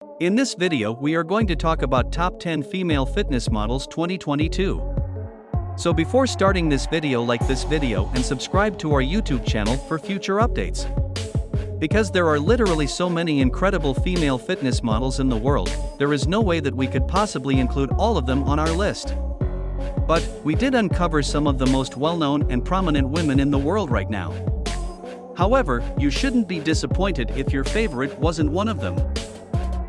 In this video we are going to talk about top 10 female fitness models 2022. So before starting this video, like this video and subscribe to our YouTube channel for future updates. Because there are literally so many incredible female fitness models in the world, there is no way that we could possibly include all of them on our list. But we did uncover some of the most well-known and prominent women in the world right now. However, you shouldn't be disappointed if your favorite wasn't one of them.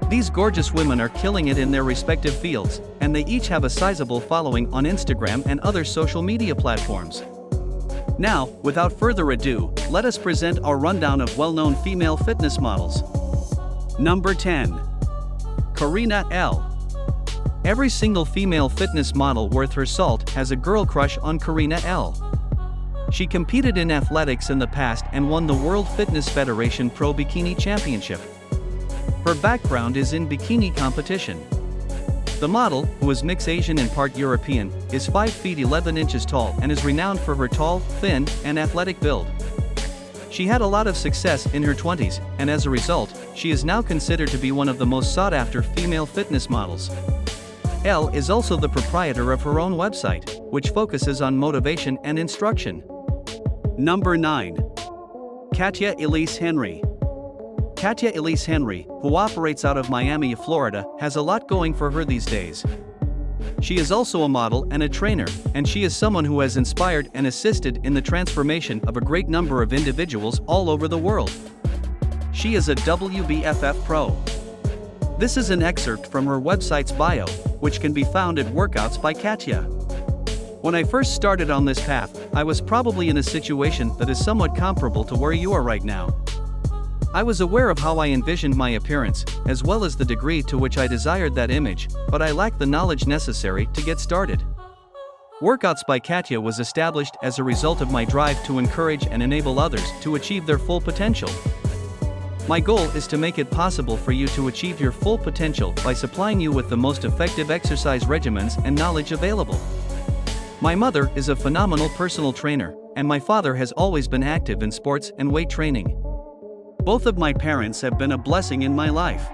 These gorgeous women are killing it in their respective fields, and they each have a sizable following on Instagram and other social media platforms. Now, without further ado, let us present our rundown of well-known female fitness models. Number 10. Karina Elle. Every single female fitness model worth her salt has a girl crush on Karina Elle. She competed in athletics in the past and won the World Fitness Federation Pro Bikini Championship. Her background is in bikini competition. The model, who is mixed Asian and part European, is 5 feet 11 inches tall and is renowned for her tall, thin, and athletic build. She had a lot of success in her 20s, and as a result, she is now considered to be one of the most sought-after female fitness models. Elle is also the proprietor of her own website, which focuses on motivation and instruction. Number 9. Katya Elise Henry. Katya Elise Henry, who operates out of Miami, Florida, has a lot going for her these days. She is also a model and a trainer, and she is someone who has inspired and assisted in the transformation of a great number of individuals all over the world. She is a WBFF pro. This is an excerpt from her website's bio, which can be found at Workouts by Katya. When I first started on this path, I was probably in a situation that is somewhat comparable to where you are right now. I was aware of how I envisioned my appearance, as well as the degree to which I desired that image, but I lacked the knowledge necessary to get started. Workouts by Katya was established as a result of my drive to encourage and enable others to achieve their full potential. My goal is to make it possible for you to achieve your full potential by supplying you with the most effective exercise regimens and knowledge available. My mother is a phenomenal personal trainer, and my father has always been active in sports and weight training. Both of my parents have been a blessing in my life.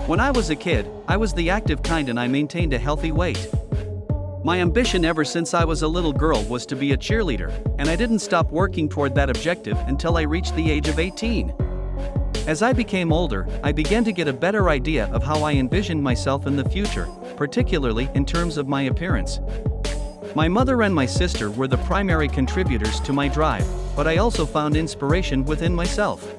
When I was a kid, I was the active kind and I maintained a healthy weight. My ambition ever since I was a little girl was to be a cheerleader, and I didn't stop working toward that objective until I reached the age of 18. As I became older, I began to get a better idea of how I envisioned myself in the future, particularly in terms of my appearance. My mother and my sister were the primary contributors to my drive, but I also found inspiration within myself.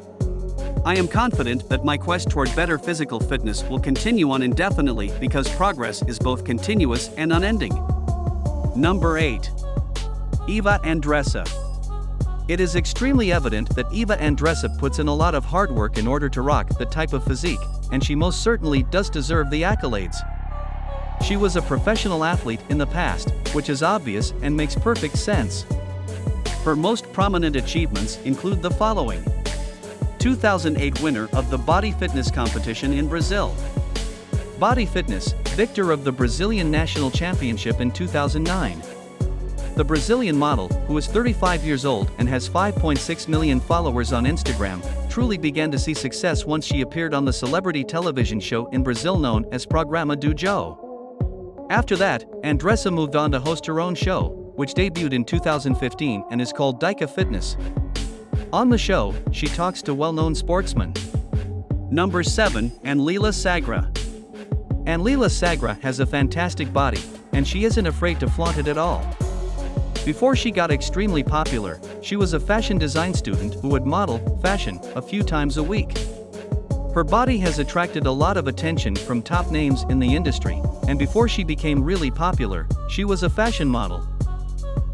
I am confident that my quest toward better physical fitness will continue on indefinitely because progress is both continuous and unending. Number 8. Eva Andressa. It is extremely evident that Eva Andressa puts in a lot of hard work in order to rock that type of physique, and she most certainly does deserve the accolades. She was a professional athlete in the past, which is obvious and makes perfect sense. Her most prominent achievements include the following: 2008 winner of the body fitness competition in Brazil. Body fitness, victor of the Brazilian National Championship in 2009. The Brazilian model, who is 35 years old and has 5.6 million followers on Instagram, truly began to see success once she appeared on the celebrity television show in Brazil known as Programa do Joe. After that, Andressa moved on to host her own show, which debuted in 2015 and is called Dica Fitness. On the show, she talks to well-known sportsmen. Number 7. Anlila Sagra. Anlila Sagra has a fantastic body, and she isn't afraid to flaunt it at all. Before she got extremely popular, she was a fashion design student who would model fashion a few times a week. Her body has attracted a lot of attention from top names in the industry, and before she became really popular, she was a fashion model.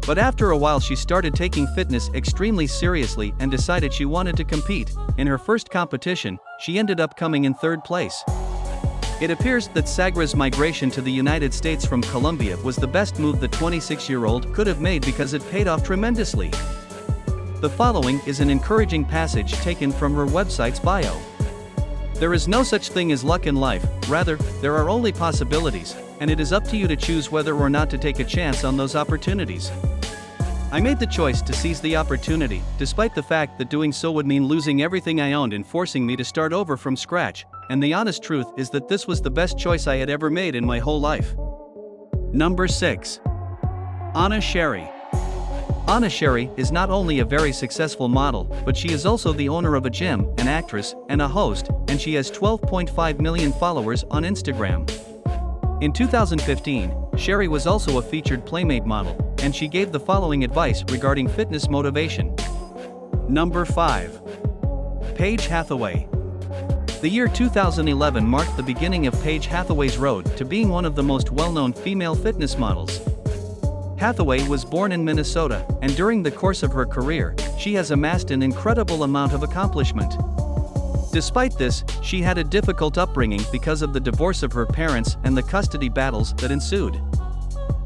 But after a while she started taking fitness extremely seriously and decided she wanted to compete. In her first competition, she ended up coming in 3rd place. It appears that Sagra's migration to the United States from Colombia was the best move the 26-year-old could have made because it paid off tremendously. The following is an encouraging passage taken from her website's bio. There is no such thing as luck in life, rather, there are only possibilities, and it is up to you to choose whether or not to take a chance on those opportunities. I made the choice to seize the opportunity, despite the fact that doing so would mean losing everything I owned and forcing me to start over from scratch, and the honest truth is that this was the best choice I had ever made in my whole life. Number 6. Cheri. Cheri is not only a very successful model, but she is also the owner of a gym, an actress, and a host, and she has 12.5 million followers on Instagram. In 2015, Cheri was also a featured Playmate model, and she gave the following advice regarding fitness motivation. Number 5. Paige Hathaway. The year 2011 marked the beginning of Paige Hathaway's road to being one of the most well-known female fitness models. Hathaway was born in Minnesota, and during the course of her career, she has amassed an incredible amount of accomplishment. Despite this, she had a difficult upbringing because of the divorce of her parents and the custody battles that ensued.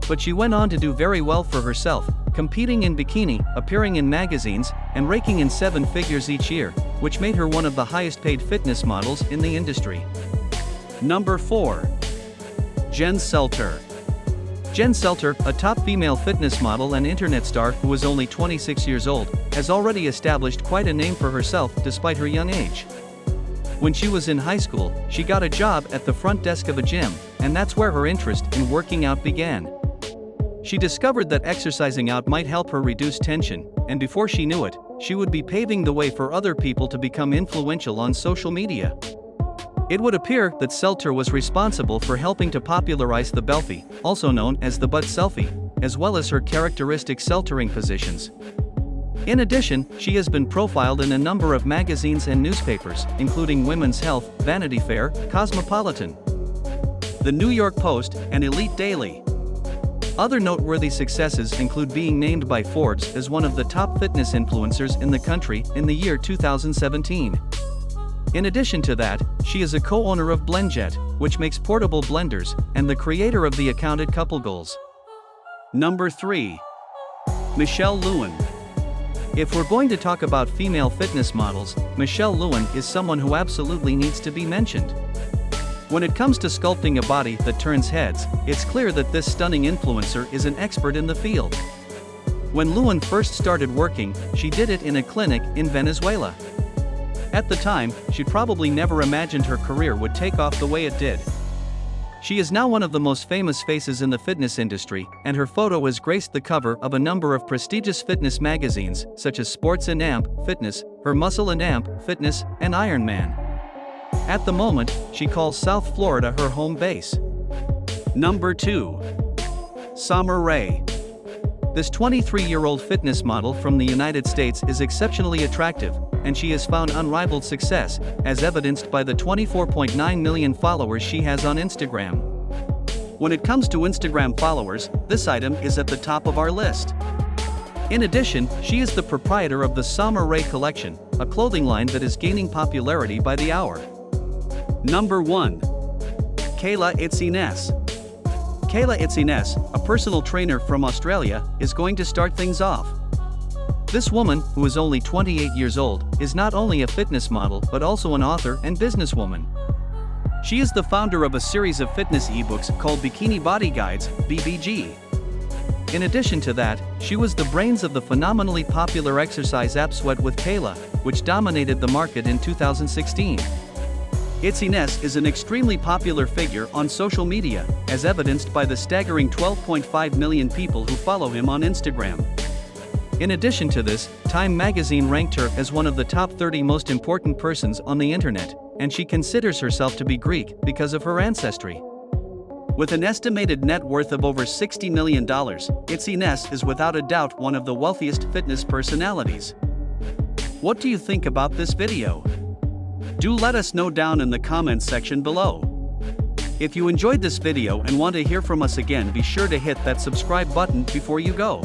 But she went on to do very well for herself, competing in bikini, appearing in magazines, and raking in 7 figures each year, which made her one of the highest-paid fitness models in the industry. Number 4. Jen Selter. Jen Selter, a top female fitness model and internet star who is only 26 years old, has already established quite a name for herself despite her young age. When she was in high school, she got a job at the front desk of a gym, and that's where her interest in working out began. She discovered that exercising out might help her reduce tension, and before she knew it, she would be paving the way for other people to become influential on social media. It would appear that Selter was responsible for helping to popularize the belfie, also known as the butt selfie, as well as her characteristic seltering positions. In addition, she has been profiled in a number of magazines and newspapers, including Women's Health, Vanity Fair, Cosmopolitan, The New York Post, and Elite Daily. Other noteworthy successes include being named by Forbes as one of the top fitness influencers in the country in the year 2017. In addition to that, she is a co-owner of BlendJet, which makes portable blenders, and the creator of the account at Couple Goals. Number 3. Michelle Lewin. If we're going to talk about female fitness models, Michelle Lewin is someone who absolutely needs to be mentioned. When it comes to sculpting a body that turns heads, it's clear that this stunning influencer is an expert in the field. When Lewin first started working, she did it in a clinic in Venezuela. At the time, she probably never imagined her career would take off the way it did. She is now one of the most famous faces in the fitness industry, and her photo has graced the cover of a number of prestigious fitness magazines, such as Sports and Amp, Fitness, Her Muscle and Amp, Fitness, and Iron Man. At the moment, she calls South Florida her home base. Number 2. Summer Rae. This 23-year-old fitness model from the United States is exceptionally attractive, and she has found unrivaled success, as evidenced by the 24.9 million followers she has on Instagram. When it comes to Instagram followers, this item is at the top of our list. In addition, she is the proprietor of the Summer Rae collection, a clothing line that is gaining popularity by the hour. Number 1. Kayla Itsines. Kayla Itsines, a personal trainer from Australia, is going to start things off. This woman, who is only 28 years old, is not only a fitness model but also an author and businesswoman. She is the founder of a series of fitness ebooks called Bikini Body Guides, BBG. In addition to that, she was the brains of the phenomenally popular exercise app Sweat with Kayla, which dominated the market in 2016. Itsines is an extremely popular figure on social media, as evidenced by the staggering 12.5 million people who follow him on Instagram. In addition to this, Time magazine ranked her as one of the top 30 most important persons on the internet, and she considers herself to be Greek because of her ancestry. With an estimated net worth of over $60 million, Itsines is without a doubt one of the wealthiest fitness personalities. What do you think about this video? Do let us know down in the comments section below. If you enjoyed this video and want to hear from us again, be sure to hit that subscribe button before you go.